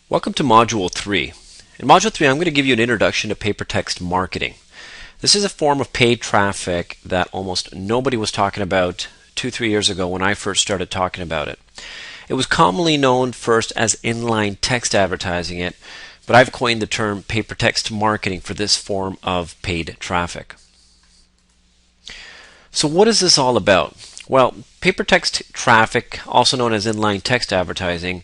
Welcome to Module 3. In Module 3, I'm going to give you an introduction to paper text marketing. This is a form of paid traffic that almost nobody was talking about 2-3 years ago when I first started talking about it. It was commonly known first as inline text advertising, but I've coined the term paper text marketing for this form of paid traffic. So what is this all about? Well, paper text traffic, also known as inline text advertising,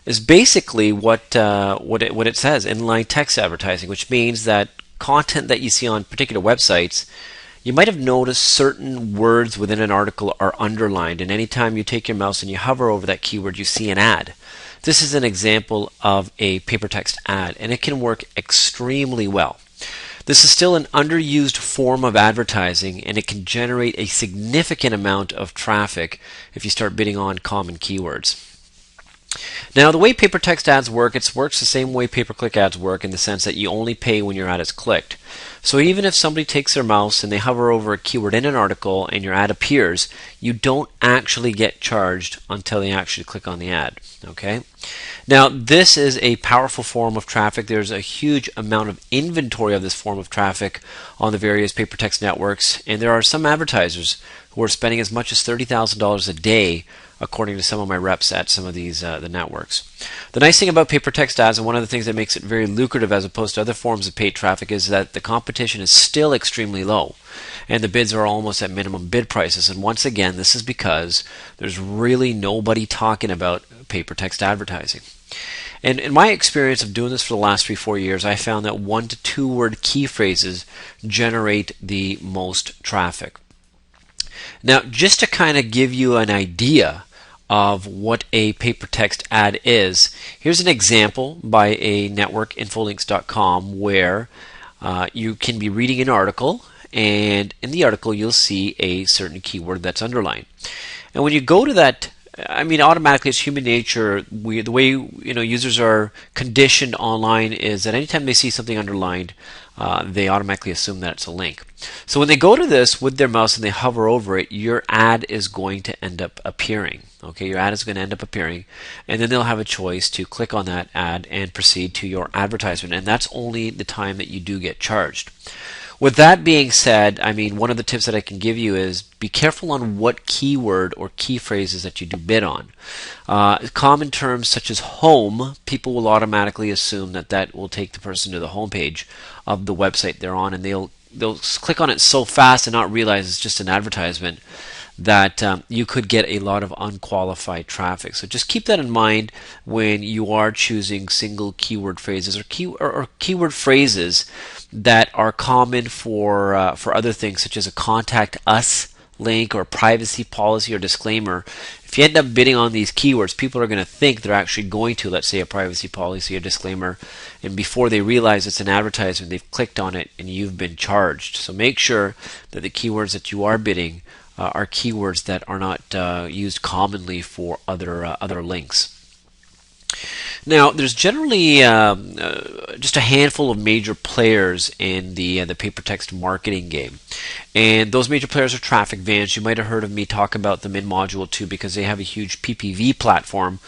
is basically what it says, inline text advertising, which means that content that you see on particular websites, you might have noticed certain words within an article are underlined, and anytime you take your mouse and you hover over that keyword, you see an ad. This is an example of a paper text ad, and it can work extremely well. This is still an underused form of advertising, and it can generate a significant amount of traffic if you start bidding on common keywords. Now, the way paper text ads work, it works the same way pay-per-click ads work, in the sense that you only pay when your ad is clicked. So even if somebody takes their mouse and they hover over a keyword in an article and your ad appears, you don't actually get charged until they actually click on the ad. Okay? Now, this is a powerful form of traffic. There's a huge amount of inventory of this form of traffic on the various paper text networks, and there are some advertisers who are spending as much as $30,000 a day, according to some of my reps at some of these the networks. The nice thing about paper text ads, and one of the things that makes it very lucrative as opposed to other forms of paid traffic, is that the competition is still extremely low, and the bids are almost at minimum bid prices. And once again, this is because there's really nobody talking about paper text advertising. And in my experience of doing this for the last 3-4 years, I found that 1 to 2 word key phrases generate the most traffic. Now, just to kind of give you an idea of what a paper text ad is, here's an example by a network, infolinks.com, where you can be reading an article, and in the article you'll see a certain keyword that's underlined. And when you go to that, automatically it's human nature. The way users are conditioned online is that anytime they see something underlined, they automatically assume that it's a link. So when they go to this with their mouse and they hover over it, your ad is going to end up appearing. Okay, your ad is going to end up appearing, and then they'll have a choice to click on that ad and proceed to your advertisement, and that's only the time that you do get charged. With that being said, one of the tips that I can give you is be careful on what keyword or key phrases that you do bid on. Common terms such as home, people will automatically assume that will take the person to the home page of the website they're on, and they'll click on it so fast and not realize it's just an advertisement that you could get a lot of unqualified traffic. So just keep that in mind when you are choosing single keyword phrases or keyword phrases that are common for other things, such as a contact us link or privacy policy or disclaimer. If you end up bidding on these keywords, people are going to think they're actually going to, let's say, a privacy policy or disclaimer, and before they realize it's an advertisement, they've clicked on it and you've been charged. So make sure that the keywords that you are bidding are keywords that are not used commonly for other links. Now, there's generally just a handful of major players in the paper text marketing game, and those major players are traffic vans. You might have heard of me talk about them in Module 2 because they have a huge PPV platform,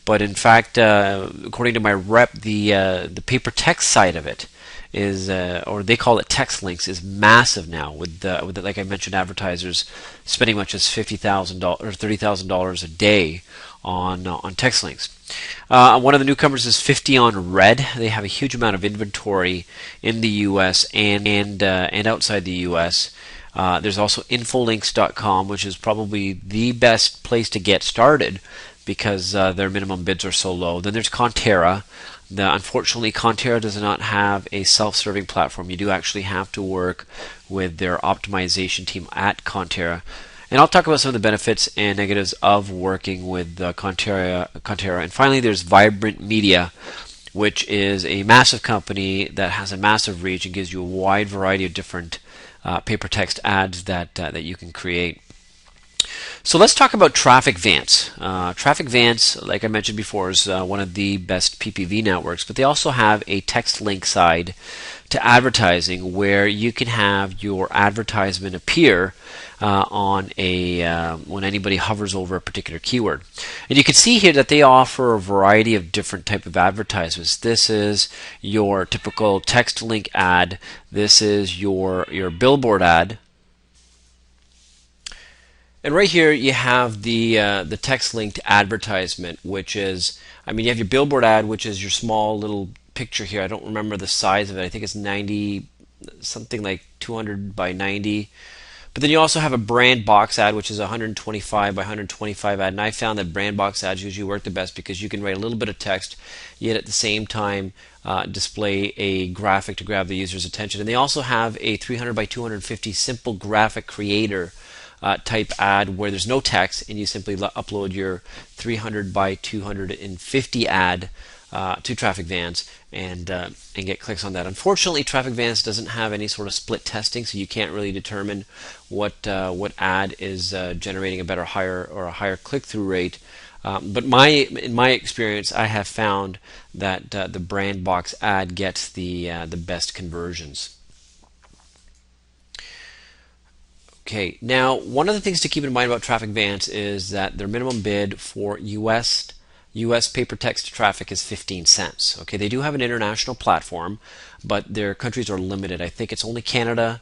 but in fact, according to my rep, the paper text side of it is, or they call it text links, is massive now. With like I mentioned, advertisers spending much as $50,000 or $30,000 a day on text links. One of the newcomers is 50 on Red. They have a huge amount of inventory in the U.S. and outside the U.S. There's also infolinks.com, which is probably the best place to get started because their minimum bids are so low. Then there's Contera. Unfortunately, Contera does not have a self-serving platform. You do actually have to work with their optimization team at Contera. And I'll talk about some of the benefits and negatives of working with Contera. And finally, there's Vibrant Media, which is a massive company that has a massive reach and gives you a wide variety of different paper text ads that you can create. So let's talk about Traffic Vance. Traffic Vance, like I mentioned before, is one of the best PPV networks, but they also have a text link side to advertising where you can have your advertisement appear on a when anybody hovers over a particular keyword. And you can see here that they offer a variety of different type of advertisements. This is your typical text link ad. This is your billboard ad. And right here you have the text linked advertisement, which is, I mean, you have your billboard ad, which is your small little picture here. I don't remember the size of it. I think it's 90, something like 200 by 90. But then you also have a brand box ad, which is 125 by 125 ad. And I found that brand box ads usually work the best because you can write a little bit of text, yet at the same time display a graphic to grab the user's attention. And they also have a 300 by 250 simple graphic creator type ad where there's no text and you simply upload your 300 by 250 ad to Traffic Vance and get clicks on that. Unfortunately, Traffic Vance doesn't have any sort of split testing, so you can't really determine what ad is generating a better higher click-through rate. But in my experience, I have found that the brand box ad gets the best conversions. Okay, now one of the things to keep in mind about Traffic Vance is that their minimum bid for US paper text traffic is 15 cents. Okay, they do have an international platform, but their countries are limited. I think it's only Canada,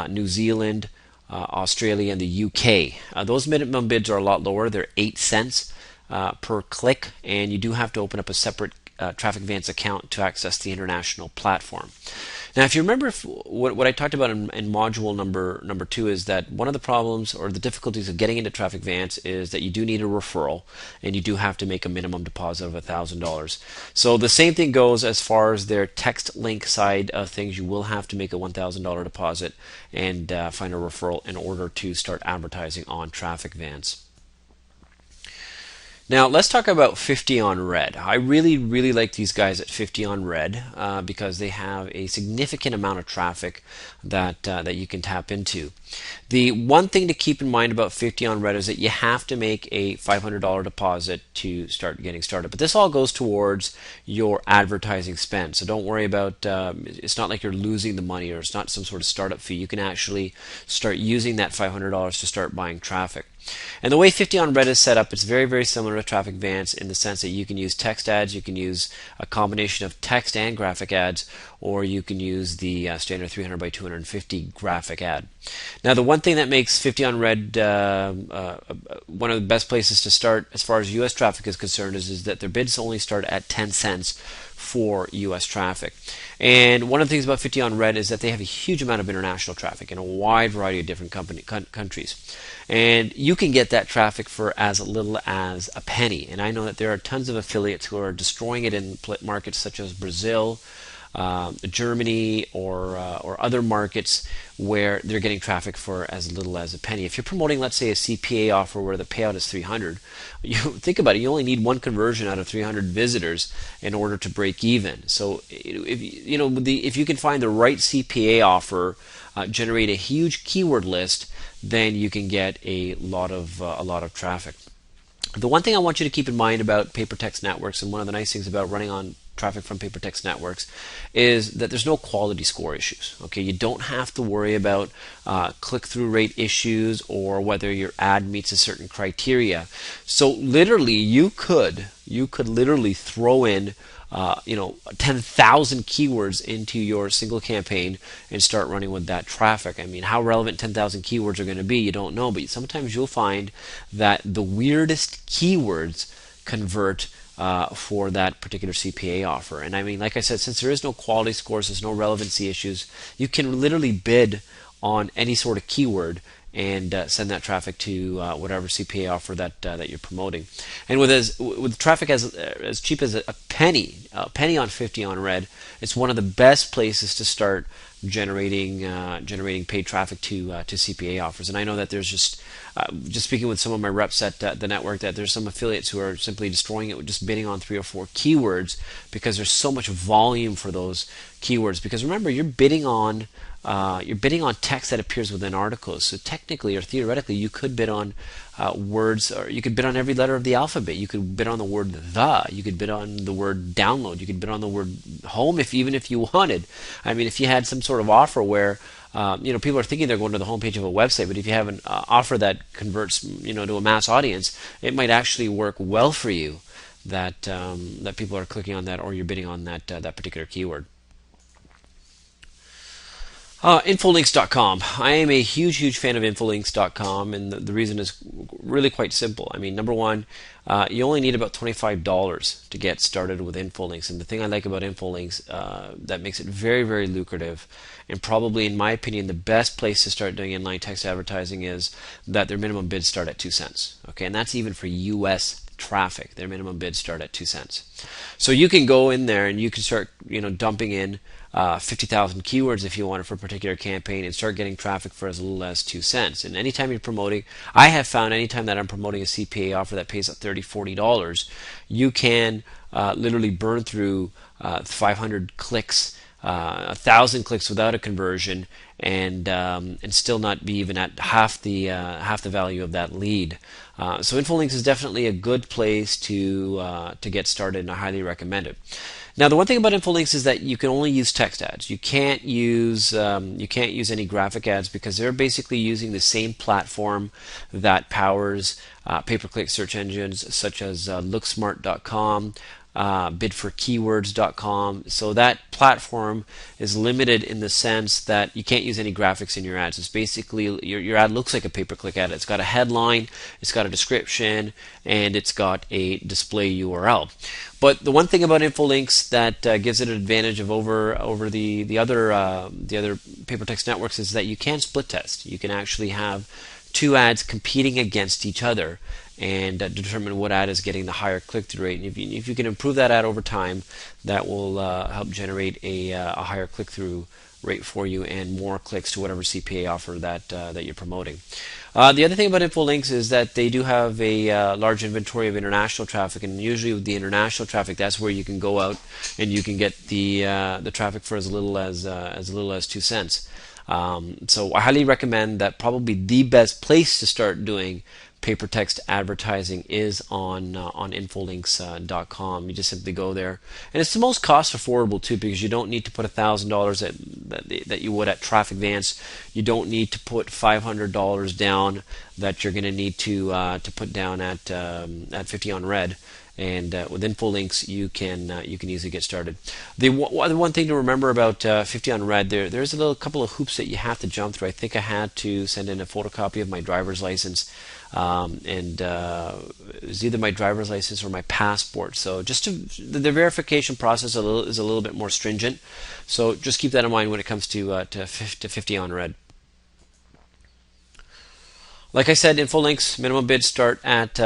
New Zealand, Australia, and the UK. Those minimum bids are a lot lower. They're 8 cents per click, and you do have to open up a separate Traffic Vance account to access the international platform. Now, if you remember what I talked about in module number 2 is that one of the problems or the difficulties of getting into Traffic Vance is that you do need a referral and you do have to make a minimum deposit of $1,000. So the same thing goes as far as their text link side of things. You will have to make a $1,000 deposit and find a referral in order to start advertising on Traffic Vance. Now let's talk about 50 on Red. I really like these guys at 50 on Red because they have a significant amount of traffic that you can tap into. The one thing to keep in mind about 50 on Red is that you have to make a $500 deposit to start getting started. But this all goes towards your advertising spend. So don't worry about it's not like you're losing the money or it's not some sort of startup fee. You can actually start using that $500 to start buying traffic. And the way 50 on Red is set up, it's very similar to Traffic Vance in the sense that you can use text ads, you can use a combination of text and graphic ads, or you can use the standard 300 by 250 graphic ad. Now, the one thing that makes 50 on Red one of the best places to start as far as US traffic is concerned is that their bids only start at 10 cents for US traffic. And one of the things about 50 on Red is that they have a huge amount of international traffic in a wide variety of different countries. And you can get that traffic for as little as a penny. And I know that there are tons of affiliates who are destroying it in markets such as Brazil, Germany, or other markets where they're getting traffic for as little as a penny. If you're promoting, let's say, a CPA offer where the payout is 300, you think about it. You only need one conversion out of 300 visitors in order to break even. So if you can find the right CPA offer, generate a huge keyword list, then you can get a lot of traffic. The one thing I want you to keep in mind about paper text networks, and one of the nice things about running on traffic from paper text networks, is that there's no quality score issues. Okay, you don't have to worry about click-through rate issues or whether your ad meets a certain criteria. So literally, you could literally throw in 10,000 keywords into your single campaign and start running with that traffic. I mean, how relevant 10,000 keywords are going to be, you don't know, but sometimes you'll find that the weirdest keywords convert for that particular CPA offer. And I mean, like I said, since there is no quality scores, there's no relevancy issues, you can literally bid on any sort of keyword and send that traffic to whatever CPA offer that you're promoting. And with traffic as cheap as a penny on 50 on Red, it's one of the best places to start generating paid traffic to CPA offers. And I know that there's just speaking with some of my reps at the network, that there's some affiliates who are simply destroying it with just bidding on 3 or 4 keywords because there's so much volume for those keywords. Because remember, you're bidding on text that appears within articles. So technically or theoretically, you could bid on words, or you could bid on every letter of the alphabet. You could bid on the word the. You could bid on the word download. You could bid on the word home even if you wanted. I mean, if you had some sort of offer where people are thinking they're going to the homepage of a website, but if you have an offer that converts, to a mass audience, it might actually work well for you that people are clicking on that, or you're bidding on that particular keyword. Infolinks.com. I am a huge fan of Infolinks.com, and the reason is really quite simple. I mean, number one, you only need about $25 to get started with Infolinks, and the thing I like about Infolinks that makes it very lucrative, and probably, in my opinion, the best place to start doing inline text advertising is that their minimum bids start at 2 cents. Okay, and that's even for U.S. traffic. Their minimum bids start at 2 cents. So you can go in there and you can start, dumping in 50,000 keywords if you want it for a particular campaign, and start getting traffic for as little as 2 cents. And anytime you're promoting, I have found anytime that I'm promoting a CPA offer that pays $30-$40, you can literally burn through 500 clicks, 1,000 clicks without a conversion, and still not be even at half the value of that lead. So Infolinks is definitely a good place to get started, and I highly recommend it. Now, the one thing about Infolinks is that you can only use text ads. You can't use any graphic ads, because they're basically using the same platform that powers pay-per-click search engines such as looksmart.com, bidforkeywords.com. So that platform is limited in the sense that you can't use any graphics in your ads. It's basically your ad looks like a pay-per-click ad. It's got a headline, it's got a description, and it's got a display URL. But the one thing about Infolinks that gives it an advantage over the other paper text networks is that you can split test. You can actually have two ads competing against each other and determine what ad is getting the higher click-through rate. And if you can improve that ad over time, that will help generate a higher click-through rate for you and more clicks to whatever CPA offer that you're promoting. The other thing about Infolinks is that they do have a large inventory of international traffic, and usually with the international traffic, that's where you can go out and you can get the traffic for as little as 2 cents. So I highly recommend that. Probably the best place to start doing paper text advertising is on Infolinks.com. You just simply go there, and it's the most cost affordable too, because you don't need to put $1,000 that you would at Traffic Vance. You don't need to put $500 down that you're going to need to put down at 50 on Red. And with Infolinks, you can easily get started. The one thing to remember about 50 on Red, there's a couple of hoops that you have to jump through. I think I had to send in a photocopy of my driver's license, and it was either my driver's license or my passport. So the verification process is a little bit more stringent. So just keep that in mind when it comes to 50 on Red. Like I said, Infolinks minimum bids start at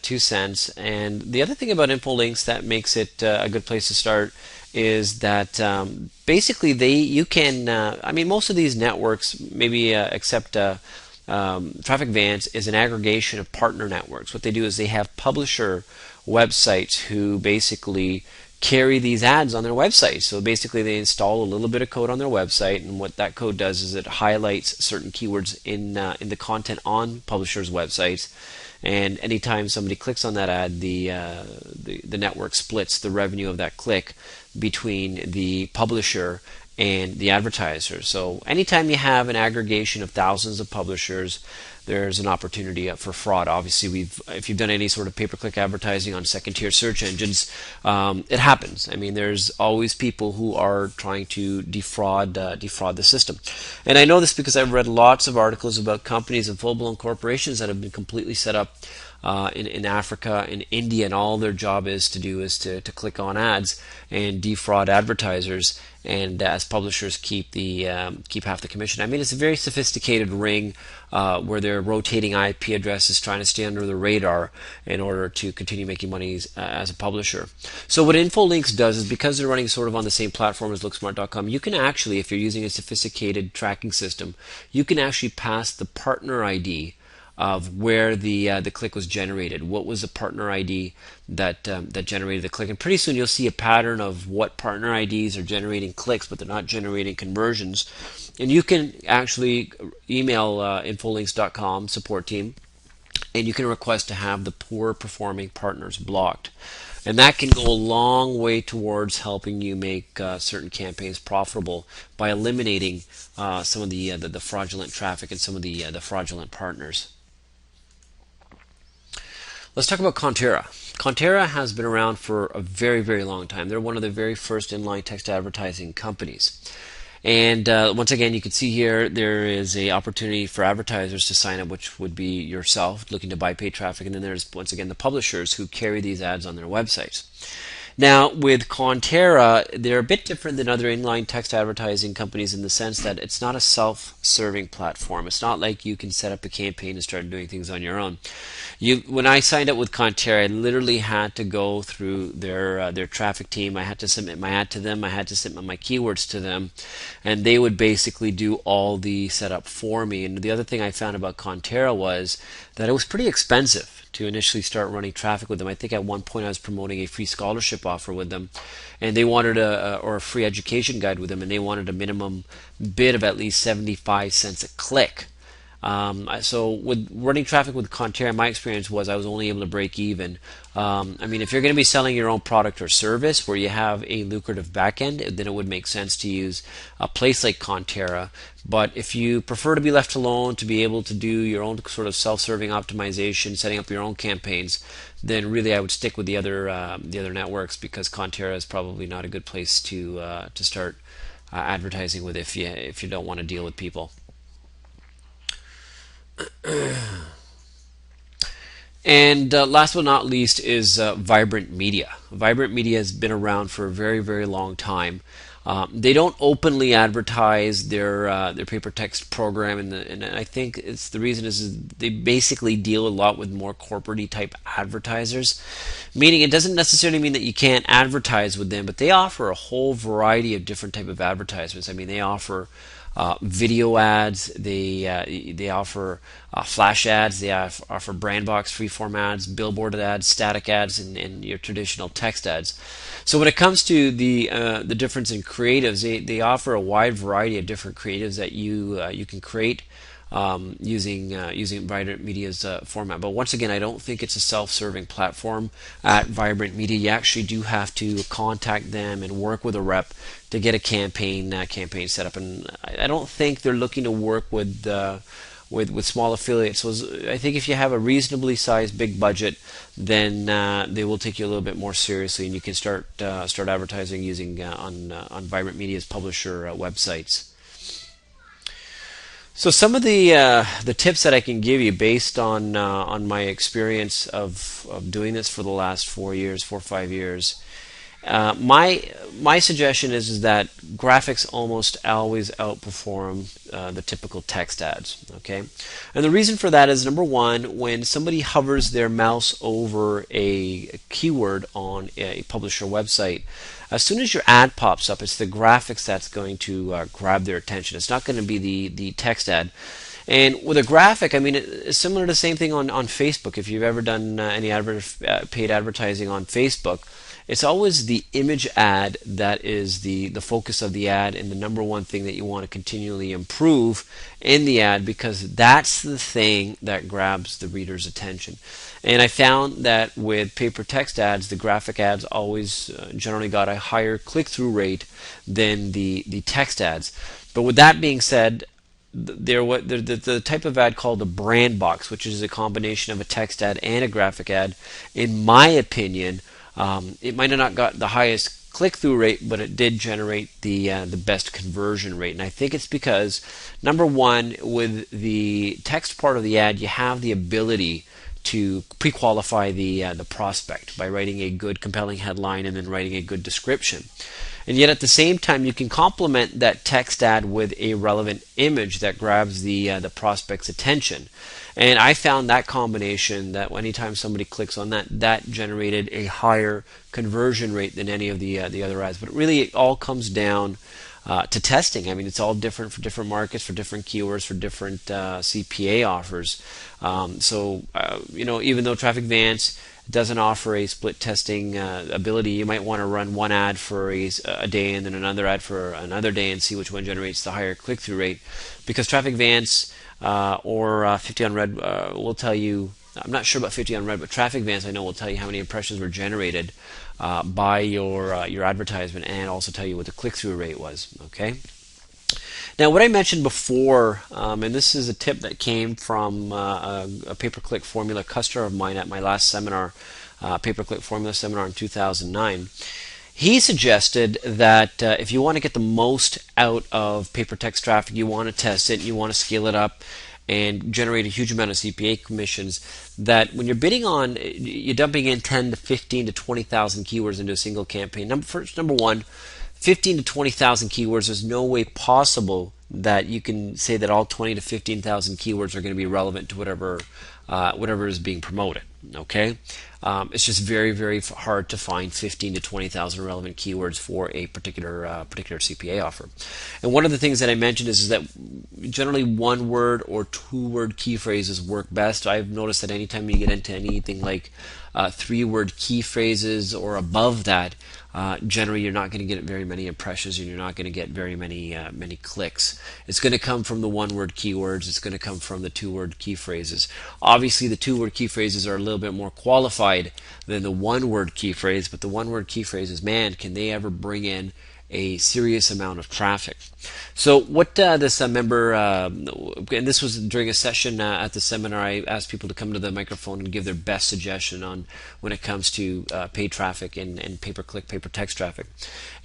2 cents, and the other thing about Infolinks that makes it a good place to start is that basically you can. Most of these networks, maybe except Traffic Vance, is an aggregation of partner networks. What they do is they have publisher websites who basically carry these ads on their website. So basically they install a little bit of code on their website, and what that code does is it highlights certain keywords in the content on publishers' websites, and anytime somebody clicks on that ad, the network splits the revenue of that click between the publisher and the advertiser. So anytime you have an aggregation of thousands of publishers, there's an opportunity for fraud. Obviously, if you've done any sort of pay-per-click advertising on second-tier search engines, it happens. I mean, there's always people who are trying to defraud the system. And I know this because I've read lots of articles about companies and full-blown corporations that have been completely set up in Africa and India, and all their job is to click on ads and defraud advertisers, and as publishers keep half the commission. I mean, it's a very sophisticated ring where they're rotating IP addresses, trying to stay under the radar in order to continue making money as a publisher. So what Infolinks does is, because they're running sort of on the same platform as looksmart.com, you can actually, if you're using a sophisticated tracking system, you can actually pass the partner ID of where the click was generated. What was the partner ID that generated the click? And pretty soon you'll see a pattern of what partner IDs are generating clicks, but they're not generating conversions. And you can actually email Infolinks.com support team and you can request to have the poor performing partners blocked. And that can go a long way towards helping you make certain campaigns profitable by eliminating some of the fraudulent traffic and some of the fraudulent partners. Let's talk about Contera. Contera has been around for a very, very long time. They're one of the very first inline text advertising companies. And once again, you can see here there is a opportunity for advertisers to sign up, which would be yourself looking to buy paid traffic, and then there's once again the publishers who carry these ads on their websites. Now, with Contera, they're a bit different than other inline text advertising companies in the sense that it's not a self-serving platform. It's not like you can set up a campaign and start doing things on your own. When I signed up with Contera, I literally had to go through their traffic team. I had to submit my ad to them. I had to submit my keywords to them, and they would basically do all the setup for me. And the other thing I found about Contera was that it was pretty expensive to initially start running traffic with them. I think at one point I was promoting a free scholarship offer with them, and they wanted a free education guide with them, and they wanted a minimum bid of at least 75 cents a click. So with running traffic with Contera, my experience was I was only able to break even. I mean, if you're going to be selling your own product or service where you have a lucrative backend, then it would make sense to use a place like Contera. But if you prefer to be left alone, to be able to do your own sort of self-serving optimization, setting up your own campaigns, then really I would stick with the other networks, because Contera is probably not a good place to start advertising with if you don't want to deal with people. And last but not least is Vibrant Media. Vibrant Media has been around for a very, very long time. They don't openly advertise their paper text program, and I think it's the reason is they basically deal a lot with more corporate type advertisers. Meaning, it doesn't necessarily mean that you can't advertise with them, but they offer a whole variety of different type of advertisements. I mean, they offer video ads, they offer flash ads, they offer brand box freeform ads, billboard ads, static ads, and your traditional text ads. So when it comes to the difference in creatives, they offer a wide variety of different creatives that you can create using Vibrant Media's format. But once again, I don't think it's a self-serving platform at Vibrant Media. You actually do have to contact them and work with a rep to get a campaign set up. And I don't think they're looking to work with small affiliates. So I think if you have a reasonably sized big budget, then they will take you a little bit more seriously, and you can start advertising using on Vibrant Media's publisher websites. So some of the tips that I can give you based on my experience of doing this for the last 4 or 5 years, my suggestion is that graphics almost always outperform the typical text ads. Okay, and the reason for that is, number one, when somebody hovers their mouse over a keyword on a publisher website, as soon as your ad pops up, it's the graphics that's going to grab their attention. It's not going to be the text ad. And with a graphic, I mean, it's similar to the same thing on Facebook. If you've ever done any paid advertising on Facebook, it's always the image ad that is the focus of the ad, and the number one thing that you want to continually improve in the ad, because that's the thing that grabs the reader's attention. And I found that with paper text ads, the graphic ads always generally got a higher click-through rate than the text ads. But with that being said, the type of ad called a brand box, which is a combination of a text ad and a graphic ad, in my opinion, it might have not got the highest click-through rate, but it did generate the best conversion rate. And I think it's because, number one, with the text part of the ad, you have the ability to pre-qualify the prospect by writing a good, compelling headline and then writing a good description. And yet at the same time, you can complement that text ad with a relevant image that grabs the prospect's attention. And I found that combination, that anytime somebody clicks on that generated a higher conversion rate than any of the other ads. But really, it all comes down to testing. I mean, it's all different for different markets, for different keywords, for different CPA offers. Even though Traffic Vance doesn't offer a split testing ability, you might want to run one ad for a day and then another ad for another day and see which one generates the higher click-through rate. Because Traffic Vance or 50 on Red will tell you I'm not sure about 50 on red, but Traffic Advance I know will tell you how many impressions were generated by your advertisement, and also tell you what the click-through rate was. Okay. Now, what I mentioned before, and this is a tip that came from a pay-per-click formula customer of mine at my last seminar, pay-per-click formula seminar in 2009. He suggested that if you want to get the most out of paper text traffic, you want to test it, you want to scale it up, and generate a huge amount of CPA commissions, that when you're bidding on, you're dumping in 10 to 15 to 20,000 keywords into a single campaign. Number one, 15 to 20,000 keywords, there's no way possible that you can say that all 20 to 15,000 keywords are going to be relevant to whatever is being promoted. Okay, it's just very, very hard to find 15 to 20,000 relevant keywords for a particular CPA offer. And one of the things that I mentioned is that generally one word or two word key phrases work best. I've noticed that anytime you get into anything like 3-word key phrases or above that, generally you're not going to get very many impressions, and you're not going to get very many clicks. It's going to come from the 1-word keywords. It's going to come from the 2-word key phrases. Obviously, the 2-word key phrases are a little bit more qualified than the 1-word key phrase, but the 1-word key phrases, man, can they ever bring in a serious amount of traffic. So what this member, and this was during a session at the seminar, I asked people to come to the microphone and give their best suggestion on when it comes to paid traffic and pay-per-click, pay-per-text traffic.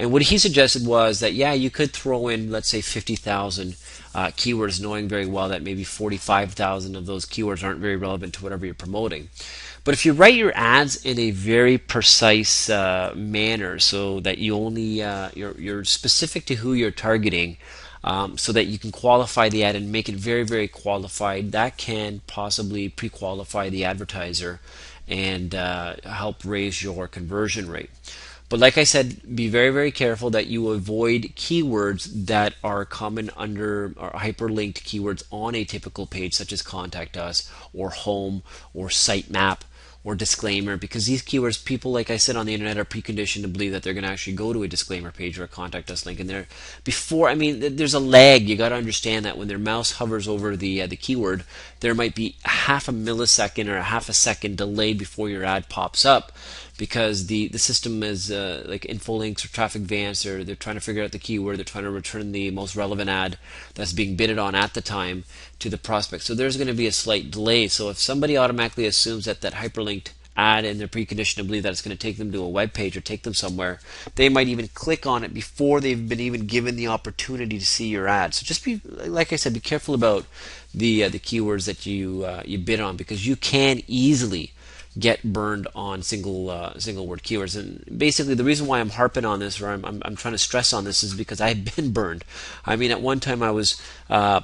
And what he suggested was that, yeah, you could throw in, let's say, 50,000 keywords, knowing very well that maybe 45,000 of those keywords aren't very relevant to whatever you're promoting. But if you write your ads in a very precise manner, so that you only you're specific to who you're targeting, so that you can qualify the ad and make it very, very qualified, that can possibly pre-qualify the advertiser and help raise your conversion rate. But like I said, be very, very careful that you avoid keywords that are common under or hyperlinked keywords on a typical page, such as contact us or home or sitemap or disclaimer, because these keywords, people, like I said, on the internet are preconditioned to believe that they're going to actually go to a disclaimer page or a contact us link, and there's a lag. You got to understand that when their mouse hovers over the keyword, there might be a half a millisecond or a half a second delay before your ad pops up, because the system is like Infolinks or Traffic Advance, or they're trying to figure out the keyword, they're trying to return the most relevant ad that's being bidded on at the time to the prospect. So there's going to be a slight delay. So if somebody automatically assumes that hyperlinked ad and they're preconditioned to believe that it's going to take them to a web page or take them somewhere, they might even click on it before they've been even given the opportunity to see your ad. So just be, like I said, be careful about the keywords that you bid on, because you can easily get burned on single word keywords. And basically the reason why I'm harping on this, or I'm trying to stress on this, is because I've been burned. I mean, at one time I was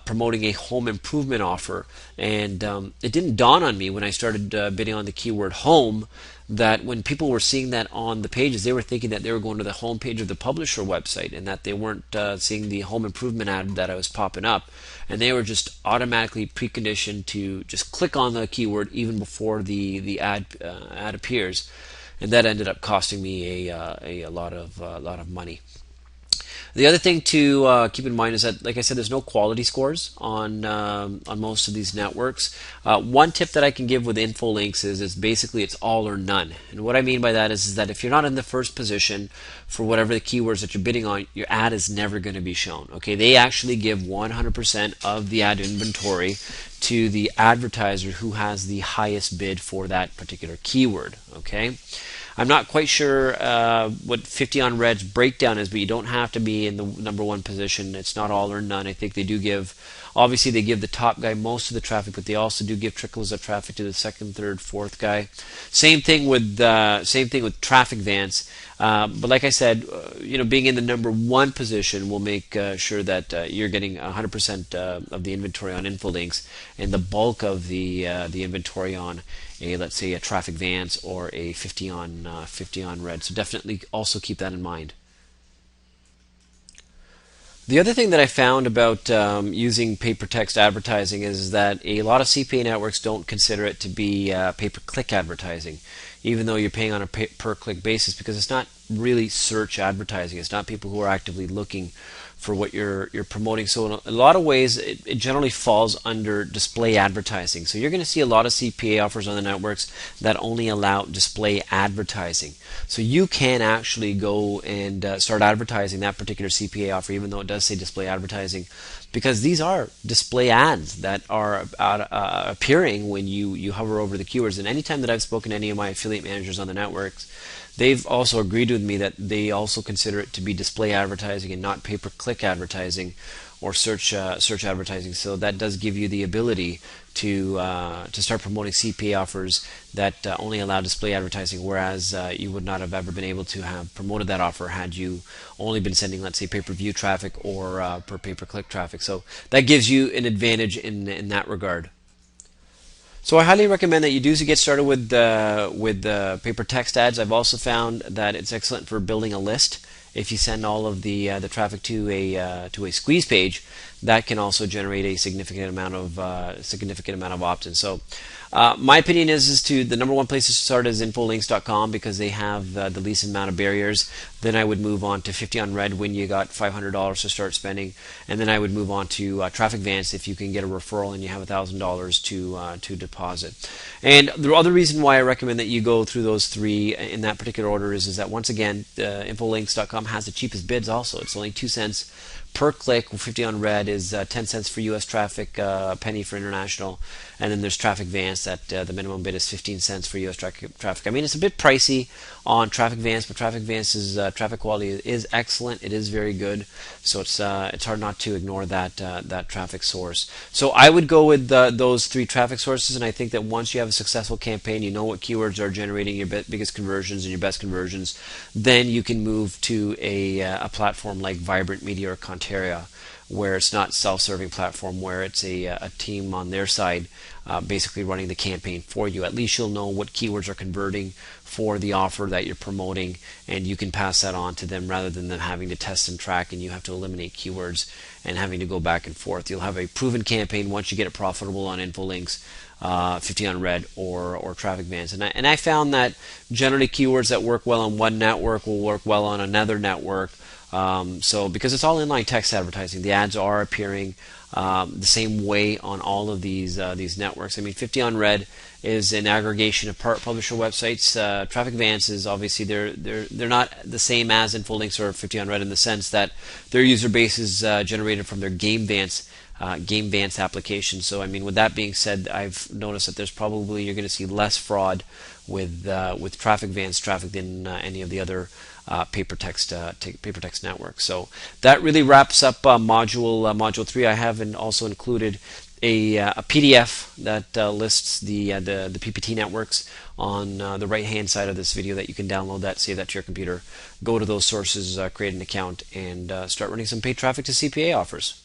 promoting a home improvement offer, and it didn't dawn on me when I started bidding on the keyword home that when people were seeing that on the pages, they were thinking that they were going to the home page of the publisher website, and that they weren't seeing the home improvement ad that I was popping up, and they were just automatically preconditioned to just click on the keyword even before the ad appears, and that ended up costing me a lot of money. The other thing to keep in mind is that, like I said, there's no quality scores on most of these networks. One tip that I can give with Infolinks is basically it's all or none. And what I mean by that is that if you're not in the first position for whatever the keywords that you're bidding on, your ad is never going to be shown. Okay, they actually give 100% of the ad inventory to the advertiser who has the highest bid for that particular keyword. Okay. I'm not quite sure what 50 on Red's breakdown is, but you don't have to be in the number one position. It's not all or none. I think they do give, obviously they give the top guy most of the traffic, but they also do give trickles of traffic to the second, third, fourth guy. Same thing with Traffic Advance. But like I said, being in the number one position will make sure that you're getting 100% of the inventory on Infolinks, and the bulk of the inventory on let's say a Traffic Advance or a 50 on Red. So definitely also keep that in mind. The other thing that I found about using pay-per-text advertising is that a lot of CPA networks don't consider it to be pay-per-click advertising, even though you're paying on a per-click basis, because it's not really search advertising. It's not people who are actively looking for what you're promoting. So in a lot of ways, it generally falls under display advertising. So you're going to see a lot of CPA offers on the networks that only allow display advertising. So you can actually go and start advertising that particular CPA offer, even though it does say display advertising, because these are display ads that are appearing when you hover over the keywords. And anytime that I've spoken to any of my affiliate managers on the networks, they've also agreed with me that they also consider it to be display advertising and not pay-per-click advertising or search advertising. So that does give you the ability to start promoting CPA offers that only allow display advertising, whereas you would not have ever been able to have promoted that offer had you only been sending, let's say, pay-per-view traffic or per pay-per-click traffic. So that gives you an advantage in that regard. So I highly recommend that you do get started with paper text ads. I've also found that it's excellent for building a list. If you send all of the traffic to a squeeze page, that can also generate a significant amount of opt-ins. So my opinion is to the number one place to start is infolinks.com, because they have the least amount of barriers. Then I would move on to 50 on Red when you got $500 to start spending, and then I would move on to Traffic Vance if you can get a referral and you have $1,000 to deposit. And the other reason why I recommend that you go through those three in that particular order is that, once again, infolinks.com has the cheapest bids. Also, it's only 2 cents per click. 50 on Red is 10 cents for US traffic, a penny for international, and then there's Traffic Vance that the minimum bid is 15 cents for US traffic. I mean, it's a bit pricey on Traffic Vance, but Traffic Vance's traffic quality is excellent. It is very good, so it's hard not to ignore that traffic source. So I would go with those three traffic sources, and I think that once you have a successful campaign, you know what keywords are generating your biggest conversions and your best conversions, then you can move to a platform like Vibrant Media or Conteria, where it's not self-serving platform, where it's a team on their side basically running the campaign for you. At least you'll know what keywords are converting for the offer that you're promoting, and you can pass that on to them rather than them having to test and track and you have to eliminate keywords and having to go back and forth. You'll have a proven campaign once you get it profitable on Infolinks, 50 on Red, or Traffic Vance. And I found that generally keywords that work well on one network will work well on another network. So because it's all inline text advertising, the ads are appearing the same way on all of these networks. I mean, 50 on Red is an aggregation of publisher websites. Traffic Vance is obviously they're not the same as Infolinks or 50 on Red in the sense that their user base is generated from their Game Vance application. So I mean, with that being said, I've noticed that there's probably you're going to see less fraud with Traffic Vance traffic than any of the other paper text networks. So that really wraps up module 3. I have also included a PDF that lists the PPT networks on the right hand side of this video that you can download that, save that to your computer, go to those sources, create an account, and start running some paid traffic to CPA offers.